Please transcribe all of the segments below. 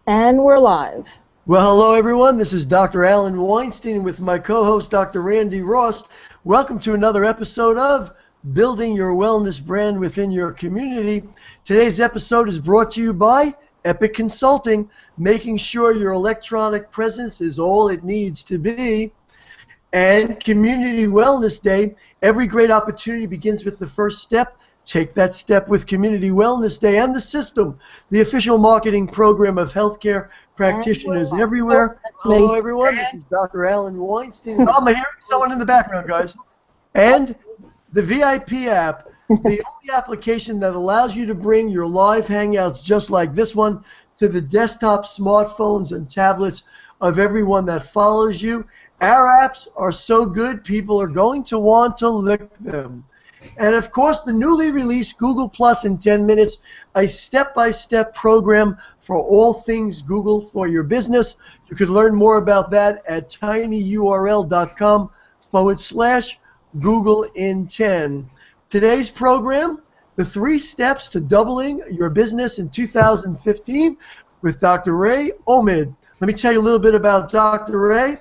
And we're live. Well, hello everyone. This is Dr. Alan Weinstein with my co-host Dr. Randi Ross. Welcome to another episode of Building Your Wellness Brand Within Your Community. Today's episode is brought to you by Epic Consulting, making sure your electronic presence is all it needs to be. And Community Wellness Day. Every great opportunity begins with the first step. Take that step with Community Wellness Day and the System, the official marketing program of healthcare practitioners everywhere. Hello, everyone. This is Dr. Alan Weinstein. I'm hearing someone in the background, guys. And the VIP app, the only application that allows you to bring your live hangouts just like this one to the desktop, smartphones, and tablets of everyone that follows you. Our apps are so good, people are going to want to lick them. And of course, the newly released Google Plus in 10 minutes, a step-by-step program for all things Google for your business. You can learn more about that at tinyurl.com/Google in 10. Today's program, the 3 steps to doubling your business in 2015 with Dr. Ray Omid. Let me tell you a little bit about Dr. Ray.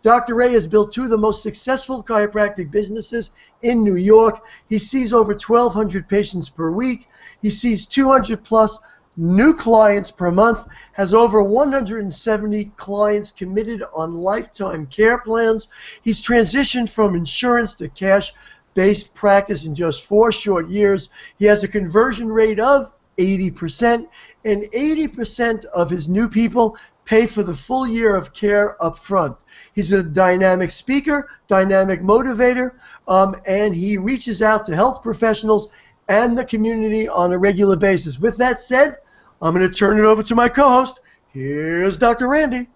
Dr. Ray has built 2 of the most successful chiropractic businesses in New York. He sees over 1,200 patients per week. He sees 200 plus new clients per month, has over 170 clients committed on lifetime care plans. He's transitioned from insurance to cash-based practice in just 4 short years. He has a conversion rate of 80%, and 80% of his new people pay for the full year of care up front. He's a dynamic speaker, dynamic motivator, and he reaches out to health professionals and the community on a regular basis. With that said, I'm going to turn it over to my co-host. Here's Dr. Randi.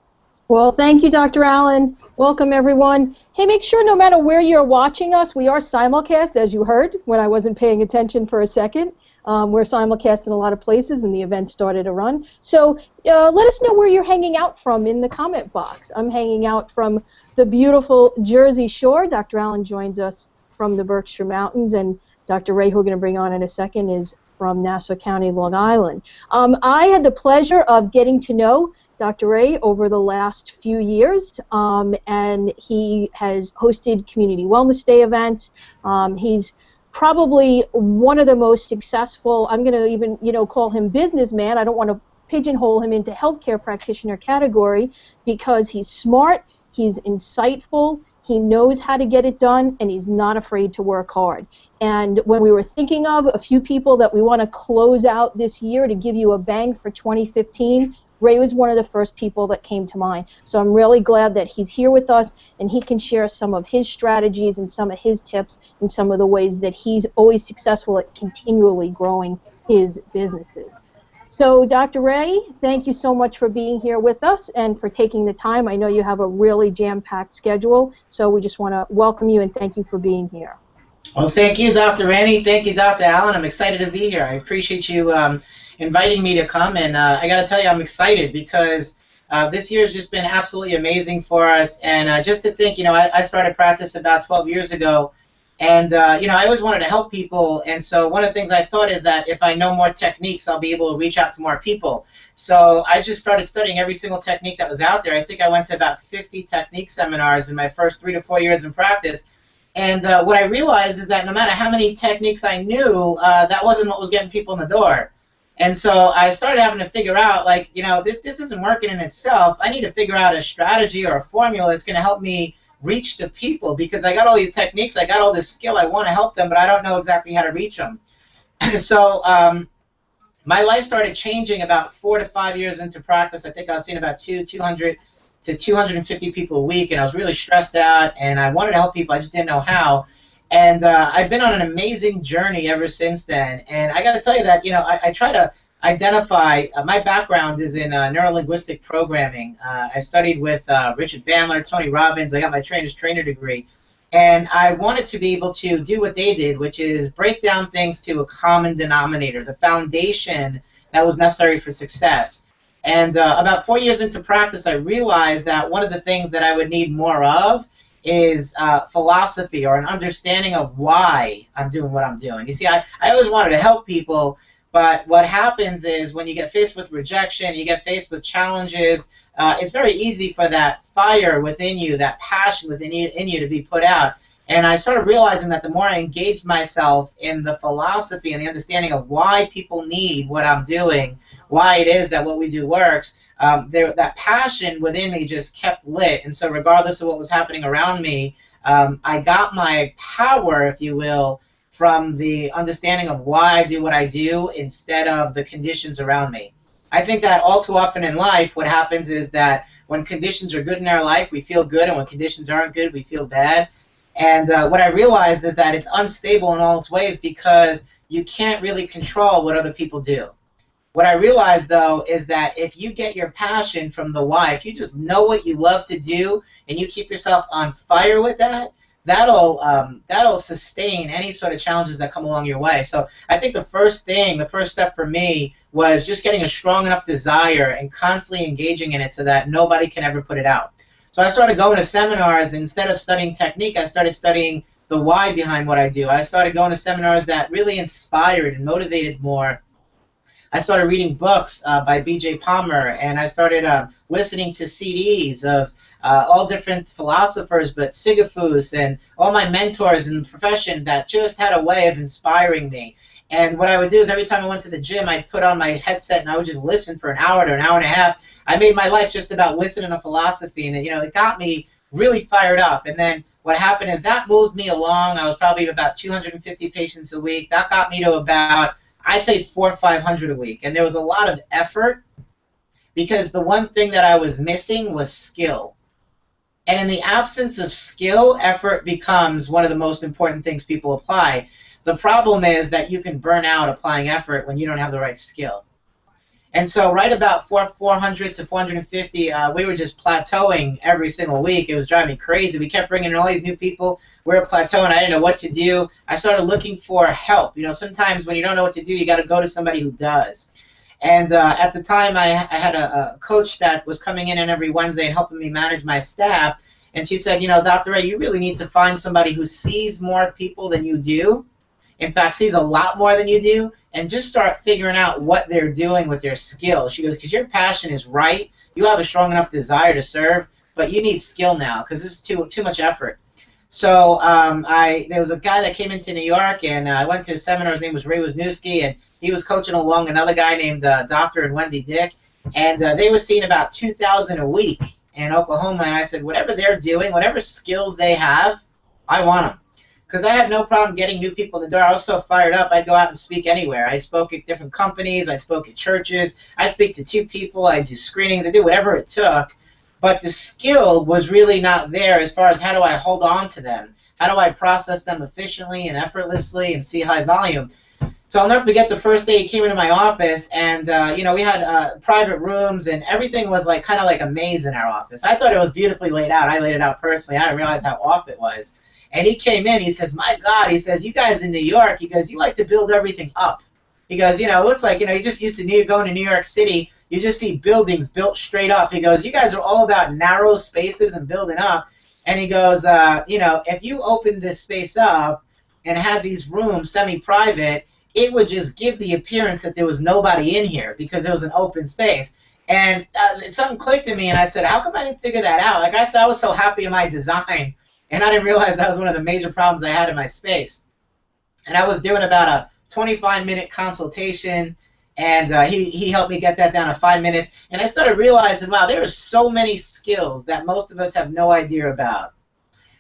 Well, thank you, Dr. Allen. Welcome, everyone. Hey, make sure no matter where you're watching us, we are simulcast, as you heard when I wasn't paying attention for a second. We're simulcast in a lot of places, and the event started to run. So let us know where you're hanging out from in the comment box. I'm hanging out from the beautiful Jersey Shore. Dr. Allen joins us from the Berkshire Mountains, and Dr. Ray, who we're going to bring on in a second, is from Nassau County, Long Island. I had the pleasure of getting to know Dr. Ray over the last few years, and he has hosted Community Wellness Day events. He's probably one of the most successful, I'm going to even, call him businessman. I don't want to pigeonhole him into healthcare practitioner category because he's smart, he's insightful, he knows how to get it done, and he's not afraid to work hard. And when we were thinking of a few people that we want to close out this year to give you a bang for 2015, Ray was one of the first people that came to mind. So I'm really glad that he's here with us and he can share some of his strategies and some of his tips and some of the ways that he's always successful at continually growing his businesses. So Dr. Ray, thank you so much for being here with us and for taking the time. I know you have a really jam-packed schedule, so we just want to welcome you and thank you for being here. Well, thank you, Dr. Randi. Thank you, Dr. Allen. I'm excited to be here. I appreciate you inviting me to come, and I got to tell you, I'm excited because this year has just been absolutely amazing for us. And just to think, I started practice about 12 years ago, and I always wanted to help people. And so one of the things I thought is that if I know more techniques, I'll be able to reach out to more people. So I just started studying every single technique that was out there. I think I went to about 50 technique seminars in my first 3 to 4 years in practice. And what I realized is that no matter how many techniques I knew, that wasn't what was getting people in the door. And so I started having to figure out, this isn't working in itself. I need to figure out a strategy or a formula that's going to help me reach the people because I got all these techniques, I got all this skill, I want to help them, but I don't know exactly how to reach them. So my life started changing about 4 to 5 years into practice. I think I was seeing about 200 to 250 people a week, and I was really stressed out, and I wanted to help people. I just didn't know how. And I've been on an amazing journey ever since then. And I got to tell you that, I try to identify, my background is in neuro-linguistic programming. I studied with Richard Bandler, Tony Robbins. I got my trainer's trainer degree. And I wanted to be able to do what they did, which is break down things to a common denominator, the foundation that was necessary for success. And about 4 years into practice, I realized that one of the things that I would need more of is philosophy or an understanding of why I'm doing what I'm doing. You see, I always wanted to help people, But what happens is when you get faced with rejection, you get faced with challenges, it's very easy for that fire within you, that passion within you to be put out. And I started realizing that the more I engaged myself in the philosophy and the understanding of why people need what I'm doing, why it is that what we do works, that passion within me just kept lit. And so regardless of what was happening around me, I got my power, if you will, from the understanding of why I do what I do instead of the conditions around me. I think that all too often in life, what happens is that when conditions are good in our life, we feel good, and when conditions aren't good, we feel bad. And what I realized is that it's unstable in all its ways because you can't really control what other people do. What I realized, though, is that if you get your passion from the why, if you just know what you love to do and you keep yourself on fire with that, that'll sustain any sort of challenges that come along your way. So I think the first step for me was just getting a strong enough desire and constantly engaging in it so that nobody can ever put it out. So I started going to seminars. Instead of studying technique, I started studying the why behind what I do. I started going to seminars that really inspired and motivated more. I started reading books by B.J. Palmer, and I started listening to CDs of all different philosophers, but Sigafus and all my mentors in the profession that just had a way of inspiring me. And what I would do is every time I went to the gym, I'd put on my headset and I would just listen for an hour to an hour and a half. I made my life just about listening to philosophy, and it got me really fired up. And then what happened is that moved me along. I was probably about 250 patients a week. That got me to about, I'd say, 400 or 500 a week. And there was a lot of effort because the one thing that I was missing was skill. And in the absence of skill, effort becomes one of the most important things people apply. The problem is that you can burn out applying effort when you don't have the right skill. And so right about 400 to 450, we were just plateauing every single week. It was driving me crazy. We kept bringing in all these new people. We were plateauing. I didn't know what to do. I started looking for help. Sometimes when you don't know what to do, you got to go to somebody who does. And at the time, I had a coach that was coming in every Wednesday and helping me manage my staff. And she said, Dr. Ray, you really need to find somebody who sees more people than you do. In fact, sees a lot more than you do, and just start figuring out what they're doing with their skill. She goes, because your passion is right, you have a strong enough desire to serve, but you need skill now because this is too much effort. So there was a guy that came into New York, and I went to a seminar. His name was Ray Wisniewski, and he was coaching along another guy named Dr. and Wendy Dick, and they were seeing about 2,000 a week in Oklahoma. And I said, whatever they're doing, whatever skills they have, I want them. Because I had no problem getting new people in the door. I was so fired up, I'd go out and speak anywhere. I spoke at different companies. I spoke at churches. I'd speak to 2 people. I'd do screenings. I'd do whatever it took. But the skill was really not there as far as how do I hold on to them? How do I process them efficiently and effortlessly and see high volume? So I'll never forget the first day he came into my office, and we had private rooms, and everything was kind of like a maze in our office. I thought it was beautifully laid out. I laid it out personally. I didn't realize how off it was. And he came in, he says, my God, he says, you guys in New York, he goes, you like to build everything up. He goes, it looks like, you just used to going to New York City, you just see buildings built straight up. He goes, you guys are all about narrow spaces and building up. And he goes, if you opened this space up and had these rooms semi-private, it would just give the appearance that there was nobody in here because there was an open space. And something clicked in me, and I said, how come I didn't figure that out? I thought I was so happy in my design. And I didn't realize that was one of the major problems I had in my space. And I was doing about a 25-minute consultation, and he helped me get that down to 5 minutes. And I started realizing, wow, there are so many skills that most of us have no idea about.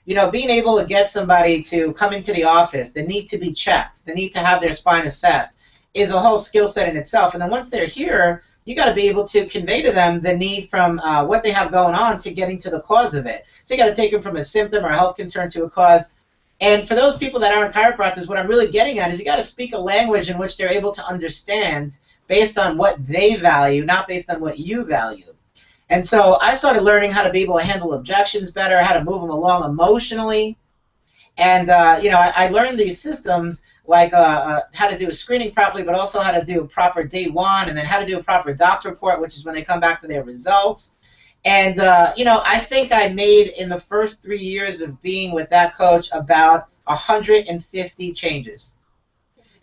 Being able to get somebody to come into the office, the need to be checked, the need to have their spine assessed, is a whole skill set in itself. And then once they're here, you got to be able to convey to them the need from what they have going on to getting to the cause of it. So you got to take them from a symptom or a health concern to a cause. And for those people that aren't chiropractors, what I'm really getting at is you got to speak a language in which they're able to understand based on what they value, not based on what you value. And so I started learning how to be able to handle objections better, how to move them along emotionally. And, I learned these systems like how to do a screening properly, but also how to do a proper day one, and then how to do a proper doc report, which is when they come back for their results. And, I think I made in the first 3 years of being with that coach about 150 changes.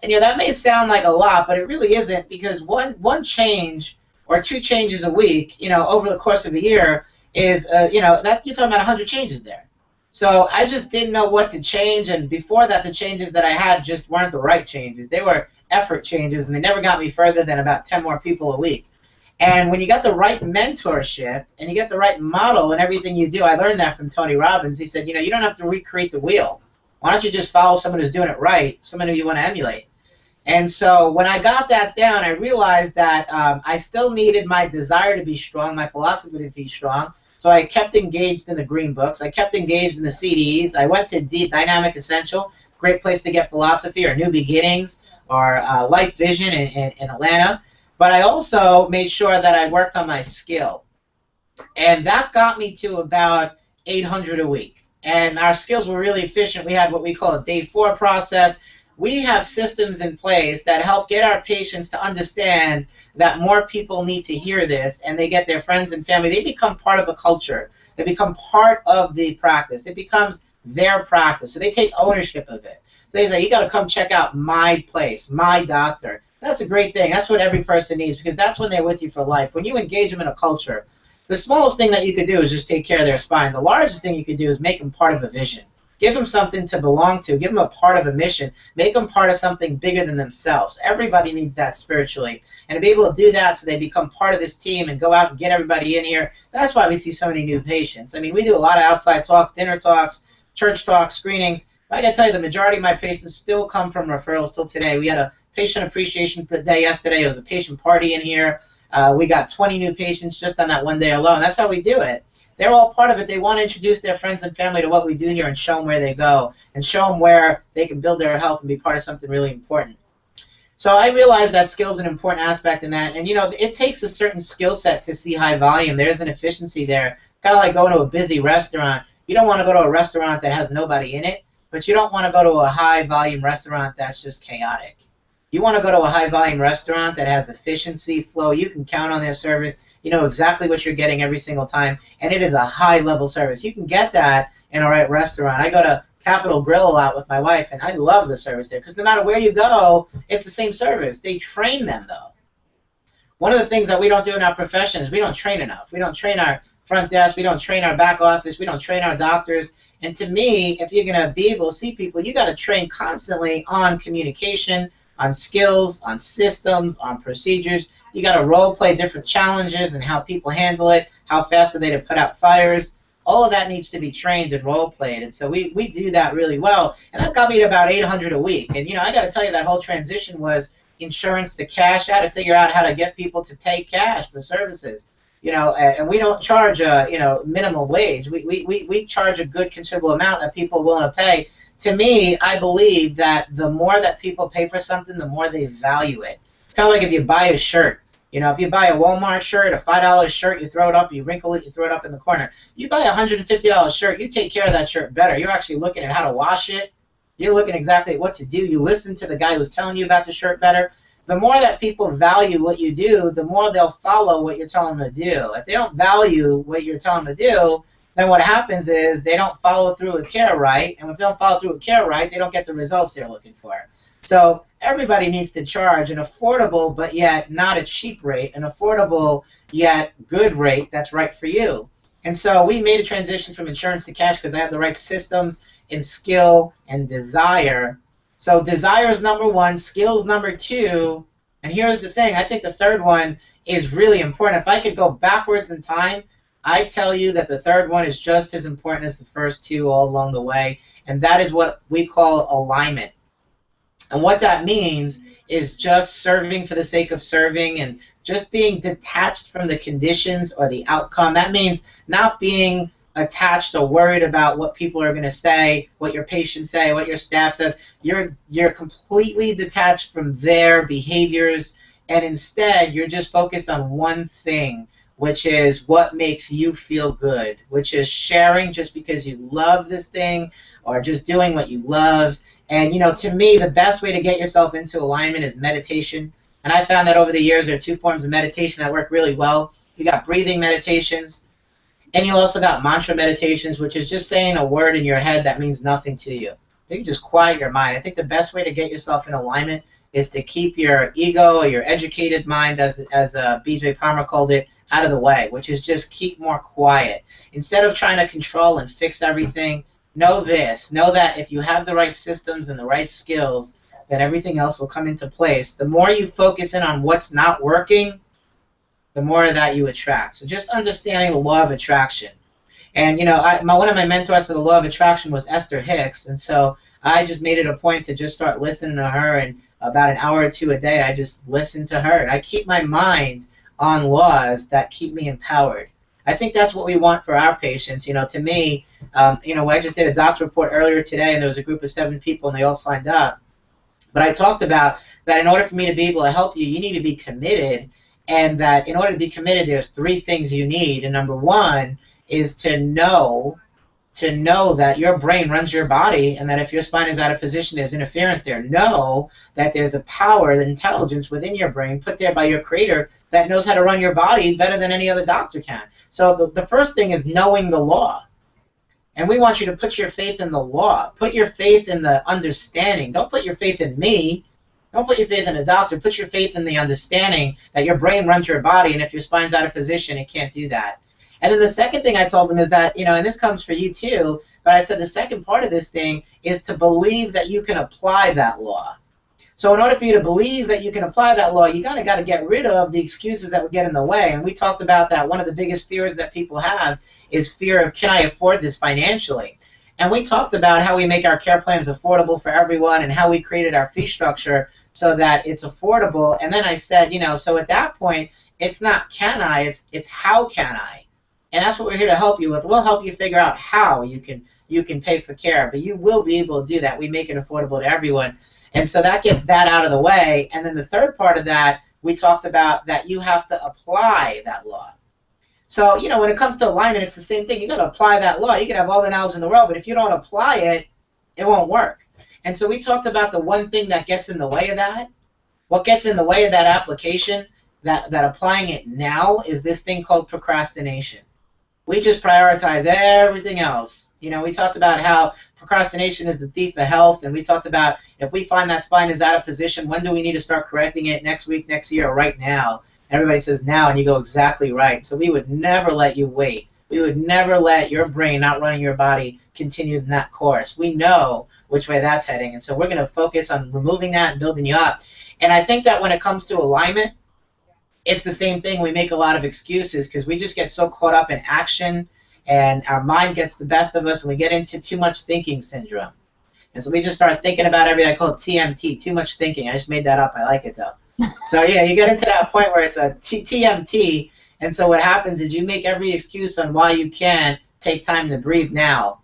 And that may sound like a lot, but it really isn't, because one change or 2 changes a week, over the course of a year is, that you're talking about 100 changes there. So I just didn't know what to change, and before that, the changes that I had just weren't the right changes. They were effort changes, and they never got me further than about 10 more people a week. And when you got the right mentorship and you get the right model in everything you do, I learned that from Tony Robbins. He said, you don't have to recreate the wheel. Why don't you just follow someone who's doing it right, someone who you want to emulate? And so when I got that down, I realized that I still needed my desire to be strong, my philosophy to be strong. So I kept engaged in the green books. I kept engaged in the CDs. I went to Dynamic Essential, great place to get philosophy, or New Beginnings, or Life Vision in Atlanta. But I also made sure that I worked on my skill. And that got me to about 800 a week. And our skills were really efficient. We had what we call a day 4 process. We have systems in place that help get our patients to understand that more people need to hear this, and they get their friends and family. They become part of a culture. They become part of the practice. It becomes their practice. So they take ownership of it. So they say, you got to come check out my place, my doctor. That's a great thing. That's what every person needs, because that's when they're with you for life. When you engage them in a culture, the smallest thing that you could do is just take care of their spine. The largest thing you could do is make them part of a vision. Give them something to belong to. Give them a part of a mission. Make them part of something bigger than themselves. Everybody needs that spiritually. And to be able to do that so they become part of this team and go out and get everybody in here, that's why we see so many new patients. I mean, we do a lot of outside talks, dinner talks, church talks, screenings. I got to tell you, the majority of my patients still come from referrals till today. We had a patient appreciation day yesterday. It was a patient party in here. We got 20 new patients just on that one day alone. That's how we do it. They're all part of it. They want to introduce their friends and family to what we do here and show them where they go and show them where they can build their health and be part of something really important. So I realized that skill is an important aspect in that. And, it takes a certain skill set to see high volume. There's an efficiency there, kind of like going to a busy restaurant. You don't want to go to a restaurant that has nobody in it, but you don't want to go to a high volume restaurant that's just chaotic. You want to go to a high volume restaurant that has efficiency, flow. You can count on their service. You know exactly what you're getting every single time, and it is a high-level service. You can get that in a right restaurant. I go to Capitol Grill a lot with my wife, and I love the service there, because no matter where you go, it's the same service. They train them, though. One of the things that we don't do in our profession is we don't train enough. We don't train our front desk. We don't train our back office. We don't train our doctors. And to me, if you're going to be able to see people, you got to train constantly on communication, on skills, on systems, on procedures. You got to role play different challenges and how people handle it, how fast are they to put out fires. All of that needs to be trained and role played, and so we do that really well. And that got me to about 800 a week. And I got to tell you, that whole transition was insurance to cash. I had to figure out how to get people to pay cash for services. And we don't charge a minimum wage. We charge a good considerable amount that people are willing to pay. To me, I believe that the more that people pay for something, the more they value it. It's kind of like if you buy a shirt. If you buy a Walmart shirt, a $5 shirt, you throw it up, you wrinkle it, you throw it up in the corner. You buy a $150 shirt, you take care of that shirt better. You're actually looking at how to wash it. You're looking exactly at what to do. You listen to the guy who's telling you about the shirt better. The more that people value what you do, the more they'll follow what you're telling them to do. If they don't value what you're telling them to do, then what happens is they don't follow through with care right, and if they don't follow through with care right, they don't get the results they're looking for. So everybody needs to charge an affordable but yet not a cheap rate, an affordable yet good rate that's right for you. And so we made a transition from insurance to cash because I have the right systems and skill and desire. So desire is number 1, skill is number 2, and here's the thing, I think the third one is really important. If I could go backwards in time, I tell you that the third one is just as important as the first 2 all along the way, and that is what we call alignment. And what that means is just serving for the sake of serving and just being detached from the conditions or the outcome. That means not being attached or worried about what people are going to say, what your patients say, what your staff says. You're completely detached from their behaviors, and instead you're just focused on one thing, which is what makes you feel good, which is sharing just because you love this thing or just doing what you love. And, to me, the best way to get yourself into alignment is meditation. And I found that over the years there are 2 forms of meditation that work really well. You got breathing meditations, and you also got mantra meditations, which is just saying a word in your head that means nothing to you. You can just quiet your mind. I think the best way to get yourself in alignment is to keep your ego or your educated mind, as B.J. Palmer called it, out of the way, which is just keep more quiet. Instead of trying to control and fix everything, know this. Know that if you have the right systems and the right skills, then everything else will come into place. The more you focus in on what's not working, the more that you attract. So just understanding the law of attraction. And, you know, one of my mentors for the law of attraction was Esther Hicks, and so I just made it a point to just start listening to her, and about an hour or two a day, I just listen to her. And I keep my mind on laws that keep me empowered. I think that's what we want for our patients. You know, to me, you know, I just did a doctor report earlier today, and there was a group of 7 people, and they all signed up. But I talked about that in order for me to be able to help you, you need to be committed, and that in order to be committed, there's 3 things you need. And number 1 is to know that your brain runs your body, and that if your spine is out of position, there's interference there. Know that there's a power, the intelligence within your brain put there by your creator that knows how to run your body better than any other doctor can. So the first thing is knowing the law. And we want you to put your faith in the law. Put your faith in the understanding. Don't put your faith in me. Don't put your faith in a doctor. Put your faith in the understanding that your brain runs your body, and if your spine's out of position, it can't do that. And then the second thing I told them is that, you know, and this comes for you too, but I said the second part of this thing is to believe that you can apply that law. So in order for you to believe that you can apply that law, you got to get rid of the excuses that would get in the way. And we talked about that one of the biggest fears that people have is fear of, can I afford this financially? And we talked about how we make our care plans affordable for everyone and how we created our fee structure so that it's affordable. And then I said, you know, so at that point, it's not can I, it's how can I? And that's what we're here to help you with. We'll help you figure out how you can pay for care, but you will be able to do that. We make it affordable to everyone. And so that gets that out of the way. And then the third part of that, we talked about that you have to apply that law. So, you know, when it comes to alignment, it's the same thing. You got to apply that law. You can have all the knowledge in the world, but if you don't apply it, it won't work. And so we talked about the one thing that gets in the way of that. What gets in the way of that application, that applying it now, is this thing called procrastination. We just prioritize everything else. You know, we talked about how procrastination is the thief of health, and we talked about if we find that spine is out of position, when do we need to start correcting it? Next week, next year, or right now? Everybody says now, and you go exactly right. So we would never let you wait. We would never let your brain not running your body continue in that course. We know which way that's heading, and so we're going to focus on removing that and building you up. And I think that when it comes to alignment, it's the same thing. We make a lot of excuses because we just get so caught up in action, and our mind gets the best of us, and we get into too much thinking syndrome. And so we just start thinking about everything. I call it TMT, too much thinking. I just made that up. I like it, though. So, yeah, you get into that point where it's a TMT, and so what happens is you make every excuse on why you can't take time to breathe now.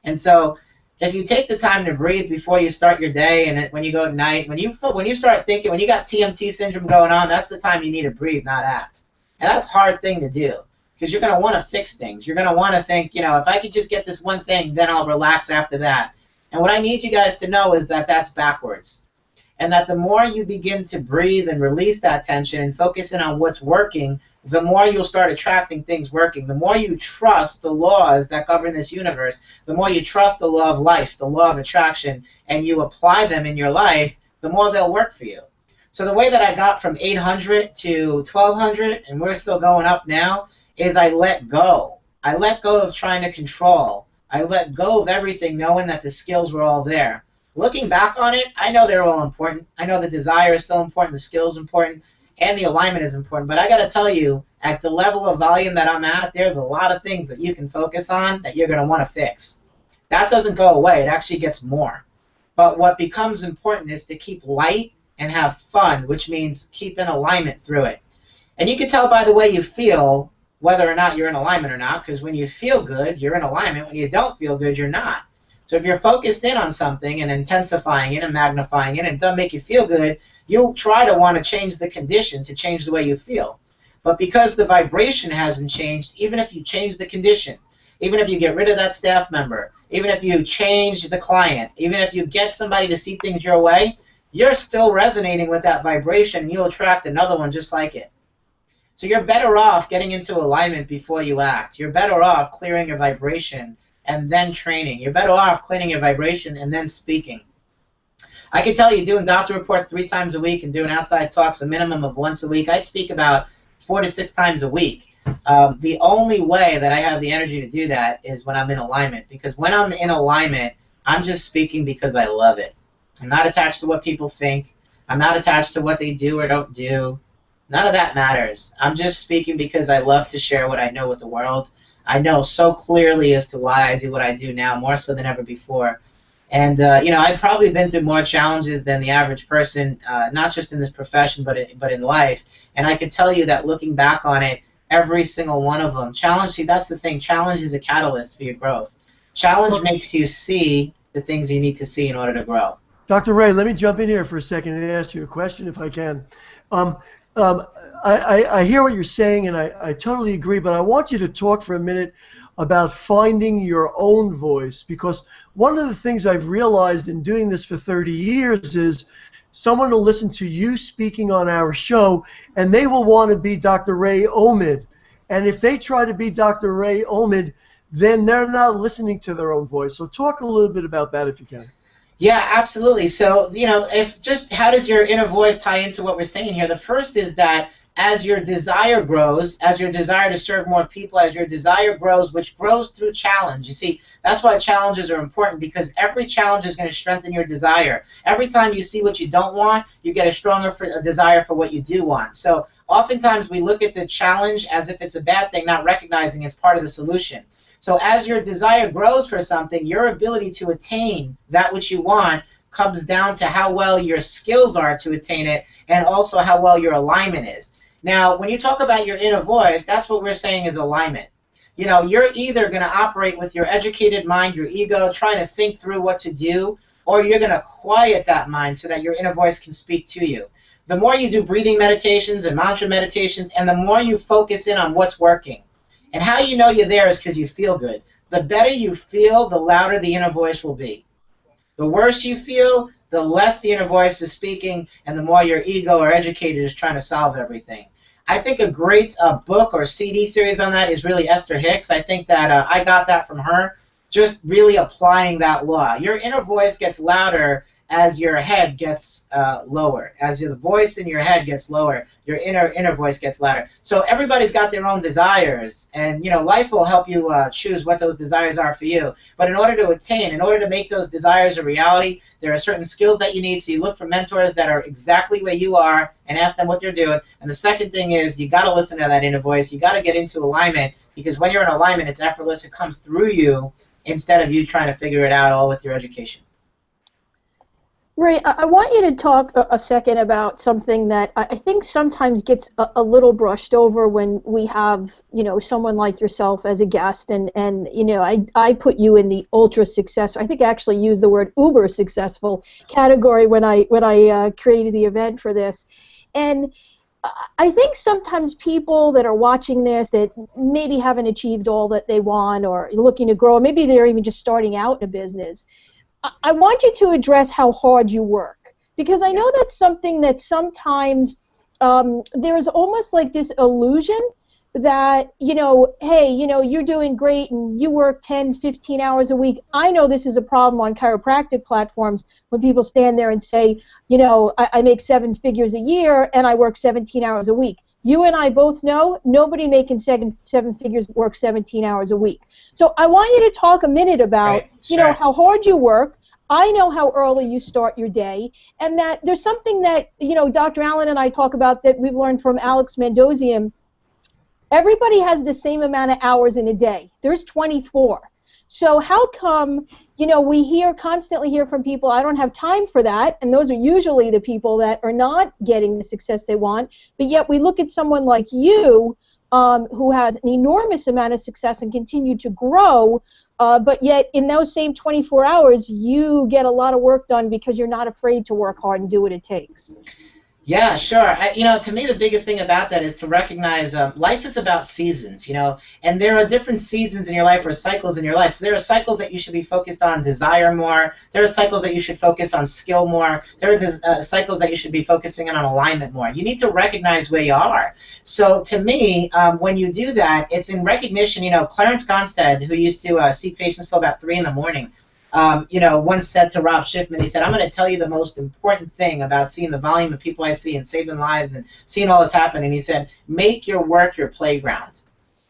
And so if you take the time to breathe before you start your day and when you go at night, when you start thinking, when you got TMT syndrome going on, that's the time you need to breathe, not act. And that's a hard thing to do because you're going to want to fix things. You're going to want to think, you know, if I could just get this one thing, then I'll relax after that. And what I need you guys to know is that that's backwards. And that the more you begin to breathe and release that tension and focus in on what's working, the more you'll start attracting things working. The more you trust the laws that govern this universe, the more you trust the law of life, the law of attraction, and you apply them in your life, the more they'll work for you. So the way that I got from 800 to 1200, and we're still going up now, is I let go. I let go of trying to control. I let go of everything knowing that the skills were all there. Looking back on it, I know they're all important. I know the desire is still important, the skill is important, and the alignment is important. But I got to tell you, at the level of volume that I'm at, there's a lot of things that you can focus on that you're going to want to fix. That doesn't go away. It actually gets more. But what becomes important is to keep light and have fun, which means keep in alignment through it. And you can tell by the way you feel whether or not you're in alignment or not, because when you feel good, you're in alignment. When you don't feel good, you're not. So if you're focused in on something and intensifying it and magnifying it and it doesn't make you feel good, you'll try to want to change the condition to change the way you feel. But because the vibration hasn't changed, even if you change the condition, even if you get rid of that staff member, even if you change the client, even if you get somebody to see things your way, you're still resonating with that vibration and you'll attract another one just like it. So you're better off getting into alignment before you act. You're better off clearing your vibration and then training. You're better off cleaning your vibration and then speaking. I can tell you, doing doctor reports 3 times a week and doing outside talks a minimum of once a week, I speak about 4 to 6 times a week. The only way that I have the energy to do that is when I'm in alignment, because when I'm in alignment, I'm just speaking because I love it. I'm not attached to what people think. I'm not attached to what they do or don't do. None of that matters. I'm just speaking because I love to share what I know with the world. I know so clearly as to why I do what I do now, more so than ever before. And, I've probably been through more challenges than the average person, not just in this profession, but in life. And I can tell you that looking back on it, every single one of them, see, that's the thing. Challenge is a catalyst for your growth. Challenge makes you see the things you need to see in order to grow. Dr. Ray, let me jump in here for a second and ask you a question if I can. I hear what you're saying, and I totally agree, but I want you to talk for a minute about finding your own voice, because one of the things I've realized in doing this for 30 years is someone will listen to you speaking on our show, and they will want to be Dr. Ray Omid. And if they try to be Dr. Ray Omid, then they're not listening to their own voice. So talk a little bit about that if you can. Yeah, absolutely. So, how does your inner voice tie into what we're saying here? The first is that as your desire grows, as your desire to serve more people, as your desire grows, which grows through challenge. You see, that's why challenges are important, because every challenge is going to strengthen your desire. Every time you see what you don't want, you get a stronger desire for what you do want. So oftentimes we look at the challenge as if it's a bad thing, not recognizing it's part of the solution. So as your desire grows for something, your ability to attain that which you want comes down to how well your skills are to attain it, and also how well your alignment is. Now, when you talk about your inner voice, that's what we're saying is alignment. You're either going to operate with your educated mind, your ego, trying to think through what to do, or you're going to quiet that mind so that your inner voice can speak to you. The more you do breathing meditations and mantra meditations, and the more you focus in on what's working. And how you know you're there is because you feel good. The better you feel, the louder the inner voice will be. The worse you feel, the less the inner voice is speaking, and the more your ego or educated is trying to solve everything. I think a great book or CD series on that is really Esther Hicks. I think that I got that from her, just really applying that law. Your inner voice gets louder as your head gets lower. As the voice in your head gets lower, your inner voice gets louder. So everybody's got their own desires, and life will help you choose what those desires are for you. But in order to make those desires a reality, there are certain skills that you need. So you look for mentors that are exactly where you are and ask them what they're doing. And the second thing is you got to listen to that inner voice. You got to get into alignment, because when you're in alignment, it's effortless. It comes through you instead of you trying to figure it out all with your education. Ray, I want you to talk a second about something that I think sometimes gets a little brushed over when we have, someone like yourself as a guest, and I put you in the ultra successful. I think I actually used the word uber successful category when I created the event for this. And I think sometimes people that are watching this that maybe haven't achieved all that they want, or looking to grow, or maybe they're even just starting out in a business, I want you to address how hard you work, because I know that's something that sometimes there's almost like this illusion that, hey, you're doing great and you work 10, 15 hours a week. I know this is a problem on chiropractic platforms when people stand there and say, I make 7 figures a year and I work 17 hours a week. You and I both know nobody making seven figures works 17 hours a week. So I want you to talk a minute about, how hard you work. I know how early you start your day, and that there's something that, Dr. Allen and I talk about that we've learned from Alex Mandossian. Everybody has the same amount of hours in a day. There's 24. So how come, we constantly hear from people, I don't have time for that, and those are usually the people that are not getting the success they want, but yet we look at someone like you who has an enormous amount of success and continue to grow, but yet in those same 24 hours, you get a lot of work done because you're not afraid to work hard and do what it takes. Yeah, sure. To me, the biggest thing about that is to recognize life is about seasons, and there are different seasons in your life or cycles in your life. So there are cycles that you should be focused on desire more. There are cycles that you should focus on skill more. There are cycles that you should be focusing on alignment more. You need to recognize where you are. So to me, when you do that, it's in recognition. Clarence Gonstead, who used to see patients till about 3 in the morning, once said to Rob Schiffman, he said, I'm going to tell you the most important thing about seeing the volume of people I see and saving lives and seeing all this happen. And he said, make your work your playground.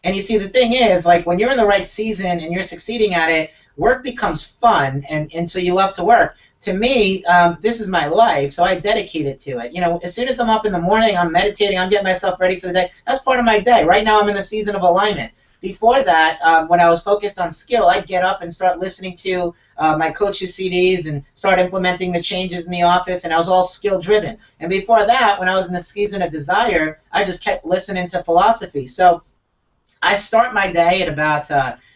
And you see, the thing is, like, when you're in the right season and you're succeeding at it, work becomes fun, and so you love to work. To me, this is my life, so I dedicate it to it. As soon as I'm up in the morning, I'm meditating, I'm getting myself ready for the day. That's part of my day. Right now, I'm in the season of alignment. Before that, when I was focused on skill, I'd get up and start listening to my coach's CDs and start implementing the changes in the office, and I was all skill-driven. And before that, when I was in the season of desire, I just kept listening to philosophy. So I start my day at about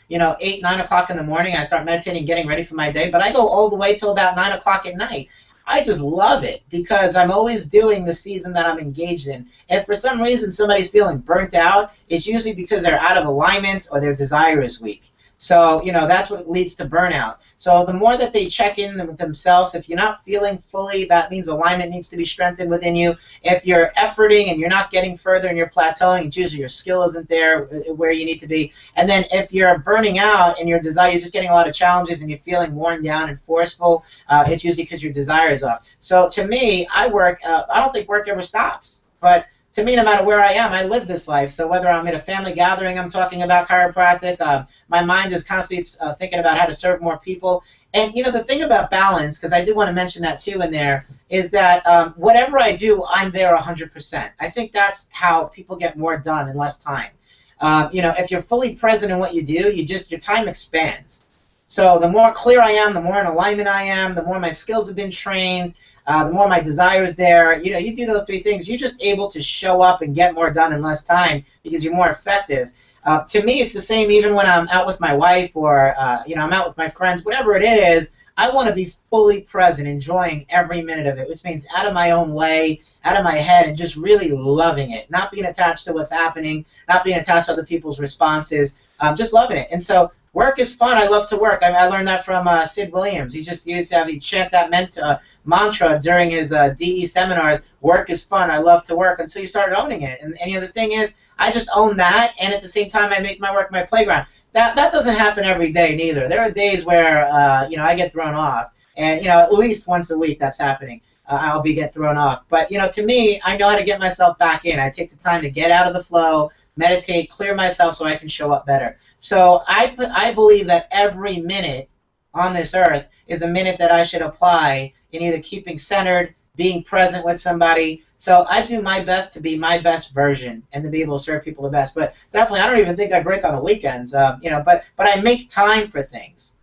8, 9 o'clock in the morning. I start meditating, getting ready for my day, but I go all the way till about 9 o'clock at night. I just love it because I'm always doing the season that I'm engaged in. If for some reason somebody's feeling burnt out, it's usually because they're out of alignment or their desire is weak. So, that's what leads to burnout. So the more that they check in with themselves, if you're not feeling fully, that means alignment needs to be strengthened within you. If you're efforting and you're not getting further and you're plateauing, it's usually your skill isn't there where you need to be. And then if you're burning out and your desire, you're just getting a lot of challenges and you're feeling worn down and forceful, it's usually because your desire is off. So to me, I don't think work ever stops. But to me, no matter where I am, I live this life. So whether I'm at a family gathering, I'm talking about chiropractic, my mind is constantly thinking about how to serve more people. And, the thing about balance, because I did want to mention that too in there, is that whatever I do, I'm there 100%. I think that's how people get more done in less time. If you're fully present in what you do, your time expands. So the more clear I am, the more in alignment I am, the more my skills have been trained, the more my desire is there. You do those three things, you're just able to show up and get more done in less time because you're more effective. To me, it's the same even when I'm out with my wife or I'm out with my friends, whatever it is. I want to be fully present, enjoying every minute of it, which means out of my own way, out of my head, and just really loving it, not being attached to what's happening, not being attached to other people's responses, just loving it. And so work is fun. I love to work. I learned that from Sid Williams. He just used to have you chant that mantra during his DE seminars. Work is fun. I love to work, until you start owning it. And the thing is, I just own that, and at the same time, I make my work my playground. That doesn't happen every day, neither. There are days where I get thrown off, and at least once a week that's happening. I'll get thrown off. But to me, I know how to get myself back in. I take the time to get out of the flow, meditate, clear myself so I can show up better. So I believe that every minute on this earth is a minute that I should apply in either keeping centered, being present with somebody. So I do my best to be my best version and to be able to serve people the best. But definitely, I don't even think I break on the weekends. But I make time for things.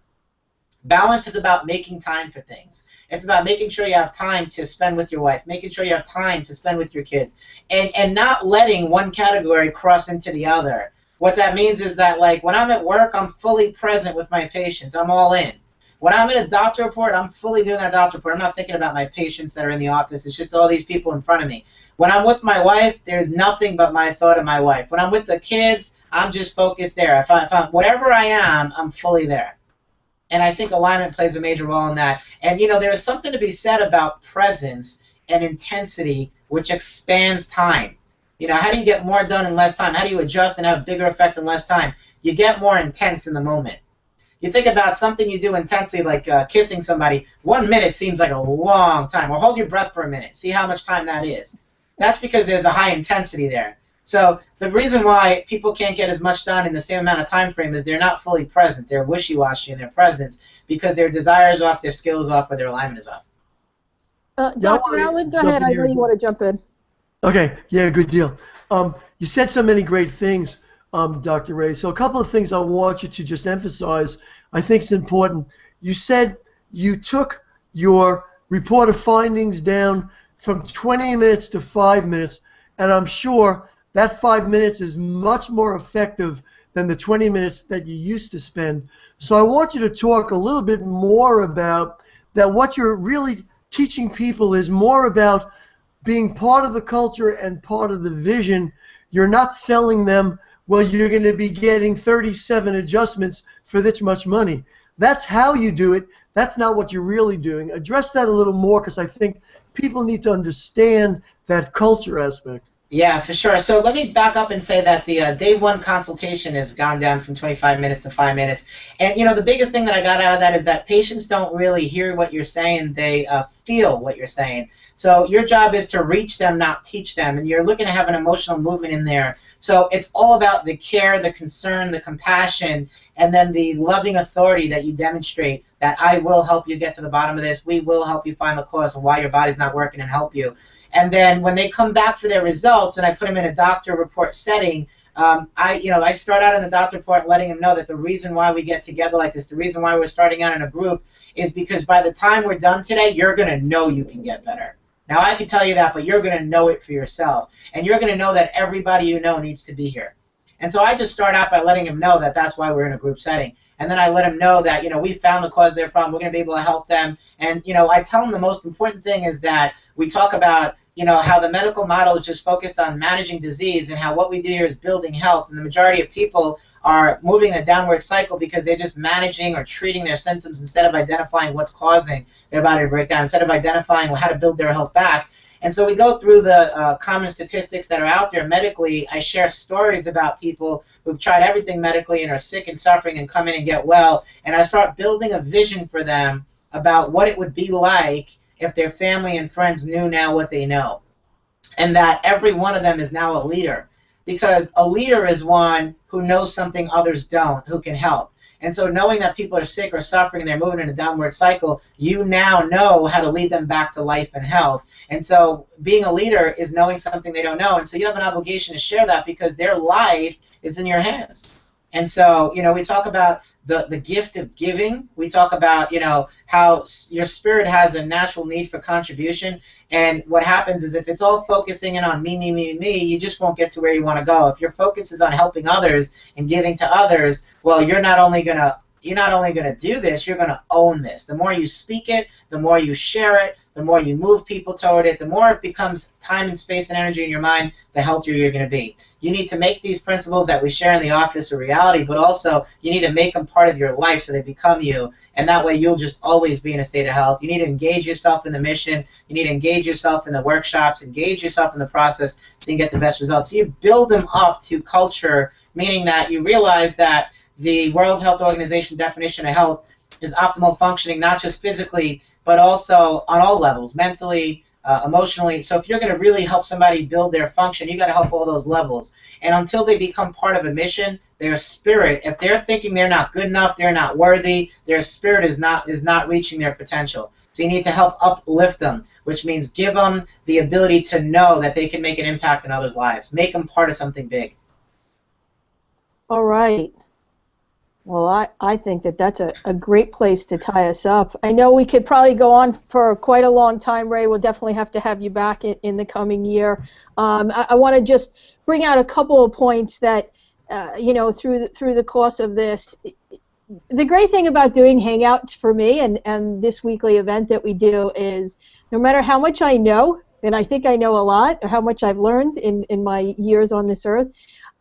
Balance is about making time for things. It's about making sure you have time to spend with your wife, making sure you have time to spend with your kids, and not letting one category cross into the other. What that means is that, like, when I'm at work, I'm fully present with my patients. I'm all in. When I'm in a doctor report, I'm fully doing that doctor report. I'm not thinking about my patients that are in the office. It's just all these people in front of me. When I'm with my wife, there's nothing but my thought of my wife. When I'm with the kids, I'm just focused there. If I'm whatever I am, I'm fully there. And I think alignment plays a major role in that. And, there's something to be said about presence and intensity, which expands time. How do you get more done in less time? How do you adjust and have a bigger effect in less time? You get more intense in the moment. You think about something you do intensely, like kissing somebody. 1 minute seems like a long time. Or hold your breath for a minute. See how much time that is. That's because there's a high intensity there. So the reason why people can't get as much done in the same amount of time frame is they're not fully present. They're wishy-washy in their presence because their desire is off, their skill is off, or their alignment is off. Dr. Allen, go ahead. I know you want to jump in. Okay, yeah, good deal. You said so many great things, Dr. Ray. So a couple of things I want you to just emphasize I think is important. You said you took your report of findings down from 20 minutes to 5 minutes, and I'm sure that 5 minutes is much more effective than the 20 minutes that you used to spend. So I want you to talk a little bit more about that. What you're really teaching people is more about being part of the culture and part of the vision. You're not selling them, well, you're going to be getting 37 adjustments for this much money. That's how you do it. That's not what you're really doing. Address that a little more, because I think people need to understand that culture aspect. Yeah, for sure. So let me back up and say that the day one consultation has gone down from 25 minutes to 5 minutes. And, the biggest thing that I got out of that is that patients don't really hear what you're saying. They feel what you're saying. So your job is to reach them, not teach them. And you're looking to have an emotional movement in there. So it's all about the care, the concern, the compassion, and then the loving authority that you demonstrate that I will help you get to the bottom of this. We will help you find the cause of why your body's not working and help you. And then when they come back for their results, and I put them in a doctor report setting, I start out in the doctor report letting them know that the reason why we get together like this, the reason why we're starting out in a group, is because by the time we're done today, you're going to know you can get better. Now, I can tell you that, but you're going to know it for yourself. And you're going to know that everybody you know needs to be here. And so I just start out by letting them know that that's why we're in a group setting. And then I let them know that, we found the cause of their problem. We're going to be able to help them. And, I tell them the most important thing is that we talk about, how the medical model is just focused on managing disease, and how what we do here is building health. And the majority of people are moving in a downward cycle because they're just managing or treating their symptoms instead of identifying what's causing their body to break down, instead of identifying how to build their health back. And so we go through the common statistics that are out there medically. I share stories about people who've tried everything medically and are sick and suffering and come in and get well. And I start building a vision for them about what it would be like if their family and friends knew now what they know. And that every one of them is now a leader. Because a leader is one who knows something others don't, who can help. And so knowing that people are sick or suffering and they're moving in a downward cycle, you now know how to lead them back to life and health. And so being a leader is knowing something they don't know. And so you have an obligation to share that because their life is in your hands. And so, we talk about the gift of giving. We talk about, how your spirit has a natural need for contribution. And what happens is if it's all focusing in on me, me, me, me, you just won't get to where you want to go. If your focus is on helping others and giving to others, well, you're not only going to do this, you're going to own this. The more you speak it, the more you share it, the more you move people toward it, the more it becomes time and space and energy in your mind, the healthier you're going to be. You need to make these principles that we share in the office a reality, but also you need to make them part of your life so they become you, and that way you'll just always be in a state of health. You need to engage yourself in the mission. You need to engage yourself in the workshops, engage yourself in the process so you can get the best results. So you build them up to culture, meaning that you realize that the World Health Organization definition of health is optimal functioning, not just physically, but also on all levels, mentally, emotionally. So if you're going to really help somebody build their function, you got to help all those levels. And until they become part of a mission, their spirit, if they're thinking they're not good enough, they're not worthy, their spirit is not reaching their potential. So you need to help uplift them, which means give them the ability to know that they can make an impact in others' lives. Make them part of something big. All right. Well, I think that's a great place to tie us up. I know we could probably go on for quite a long time, Ray. We'll definitely have to have you back in the coming year. I want to just bring out a couple of points that, through the course of this. The great thing about doing Hangouts for me and this weekly event that we do is no matter how much I know, and I think I know a lot, or how much I've learned in my years on this earth,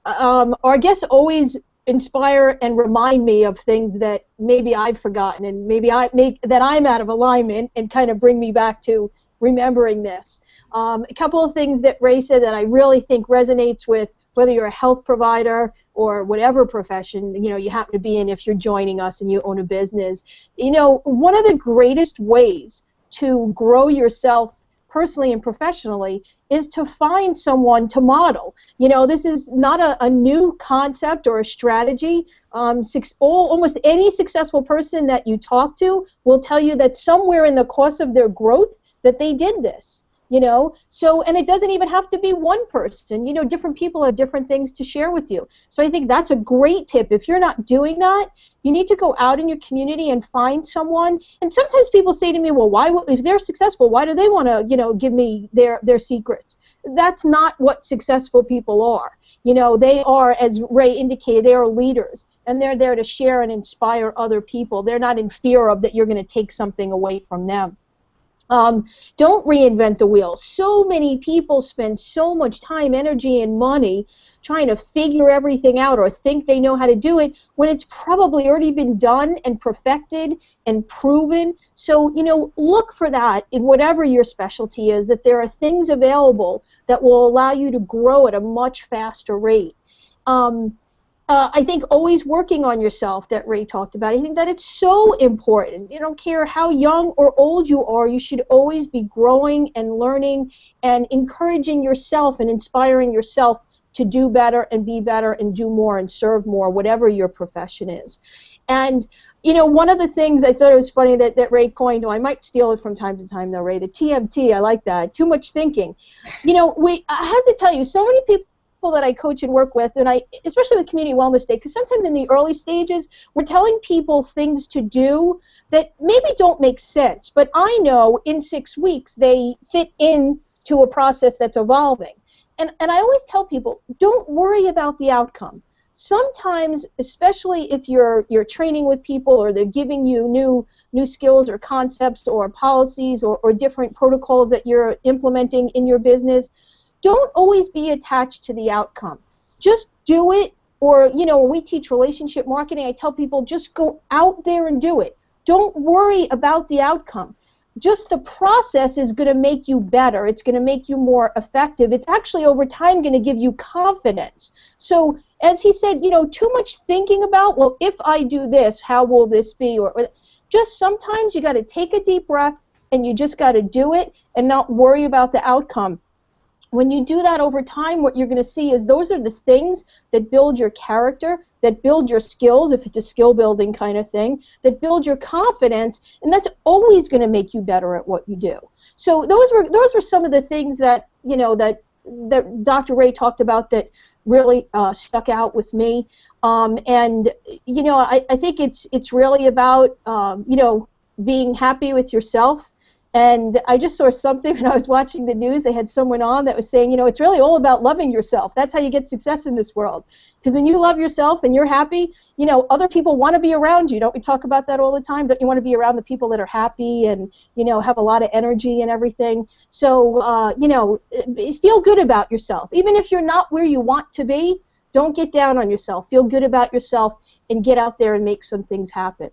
our guests always inspire and remind me of things that maybe I've forgotten and maybe that I'm out of alignment, and kind of bring me back to remembering this. A couple of things that Ray said that I really think resonates with whether you're a health provider or whatever profession you happen to be in if you're joining us and you own a business. One of the greatest ways to grow yourself personally and professionally is to find someone to model. This is not a new concept or a strategy. Almost any successful person that you talk to will tell you that somewhere in the course of their growth that they did this. And it doesn't even have to be one person. Different people have different things to share with you. So I think that's a great tip. If you're not doing that, you need to go out in your community and find someone. And sometimes people say to me, well, if they're successful, why do they want to, give me their secrets? That's not what successful people are. They are, as Ray indicated, they are leaders, and they're there to share and inspire other people. They're not in fear of that you're going to take something away from them. Don't reinvent the wheel. So many people spend so much time, energy, and money trying to figure everything out or think they know how to do it when it's probably already been done and perfected and proven. So, look for that in whatever your specialty is, that there are things available that will allow you to grow at a much faster rate. I think always working on yourself that Ray talked about. I think that it's so important. You don't care how young or old you are, you should always be growing and learning and encouraging yourself and inspiring yourself to do better and be better and do more and serve more, whatever your profession is. And, one of the things I thought it was funny that Ray coined, I might steal it from time to time though, Ray, the TMT, I like that, too much thinking. I have to tell you, so many people that I coach and work with, and especially with Community Wellness Day, because sometimes in the early stages, we're telling people things to do that maybe don't make sense, but I know in 6 weeks they fit into a process that's evolving. And I always tell people, don't worry about the outcome. Sometimes, especially if you're training with people or they're giving you new skills or concepts or policies or different protocols that you're implementing in your business, don't always be attached to the outcome. Just do it, or, when we teach relationship marketing, I tell people just go out there and do it. Don't worry about the outcome. Just the process is going to make you better. It's going to make you more effective. It's actually over time going to give you confidence. So as he said, too much thinking about, well, if I do this, how will this be? Or just sometimes you got to take a deep breath and you just got to do it and not worry about the outcome. When you do that over time, what you're going to see is those are the things that build your character, that build your skills, if it's a skill building kind of thing, that build your confidence, and that's always going to make you better at what you do. So those were some of the things that that Dr. Ray talked about that really stuck out with me. And I think it's really about being happy with yourself. And I just saw something when I was watching the news. They had someone on that was saying, it's really all about loving yourself. That's how you get success in this world. Because when you love yourself and you're happy, other people want to be around you. Don't we talk about that all the time? Don't you want to be around the people that are happy and, have a lot of energy and everything? So, feel good about yourself. Even if you're not where you want to be, don't get down on yourself. Feel good about yourself and get out there and make some things happen.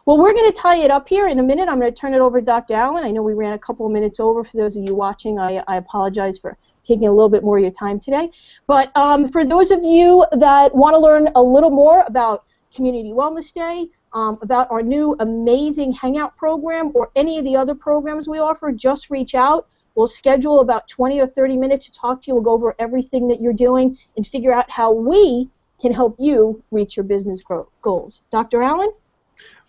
Well, we're going to tie it up here in a minute. I'm going to turn it over to Dr. Allen. I know we ran a couple of minutes over. For those of you watching, I apologize for taking a little bit more of your time today. But for those of you that want to learn a little more about Community Wellness Day, about our new amazing Hangout program or any of the other programs we offer, just reach out. We'll schedule about 20 or 30 minutes to talk to you. We'll go over everything that you're doing and figure out how we can help you reach your business goals. Dr. Allen?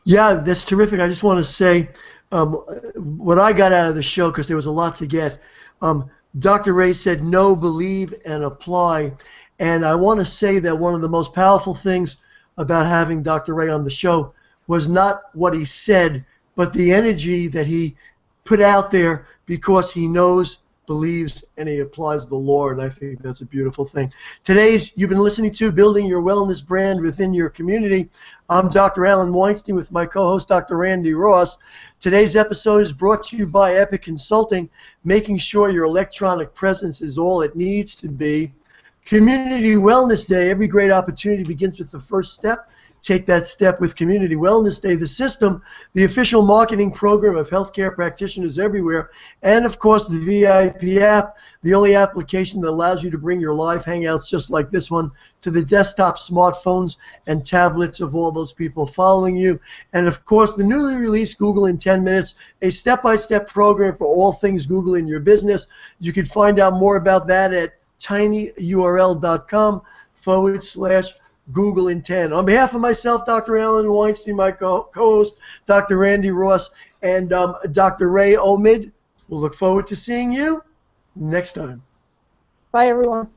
Yeah, that's terrific. I just want to say what I got out of the show, because there was a lot to get. Dr. Ray said, know, believe, and apply. And I want to say that one of the most powerful things about having Dr. Ray on the show was not what he said, but the energy that he put out there, because he knows, believes, and he applies the law, and I think that's a beautiful thing. You've been listening to Building Your Wellness Brand Within Your Community. I'm Dr. Alan Weinstein with my co-host, Dr. Randi Ross. Today's episode is brought to you by Epic Consulting, making sure your electronic presence is all it needs to be. Community Wellness Day, every great opportunity begins with the first step. Take that step with Community Wellness Day, the system, the official marketing program of healthcare practitioners everywhere, and of course the VIP app, the only application that allows you to bring your live hangouts just like this one to the desktop, smartphones, and tablets of all those people following you. And of course the newly released Google in 10 Minutes, a step-by-step program for all things Google in your business. You can find out more about that at tinyurl.com/Google in 10. On behalf of myself, Dr. Alan Weinstein, my co-host, Dr. Randi Ross, and Dr. Ray Omid, we'll look forward to seeing you next time. Bye, everyone.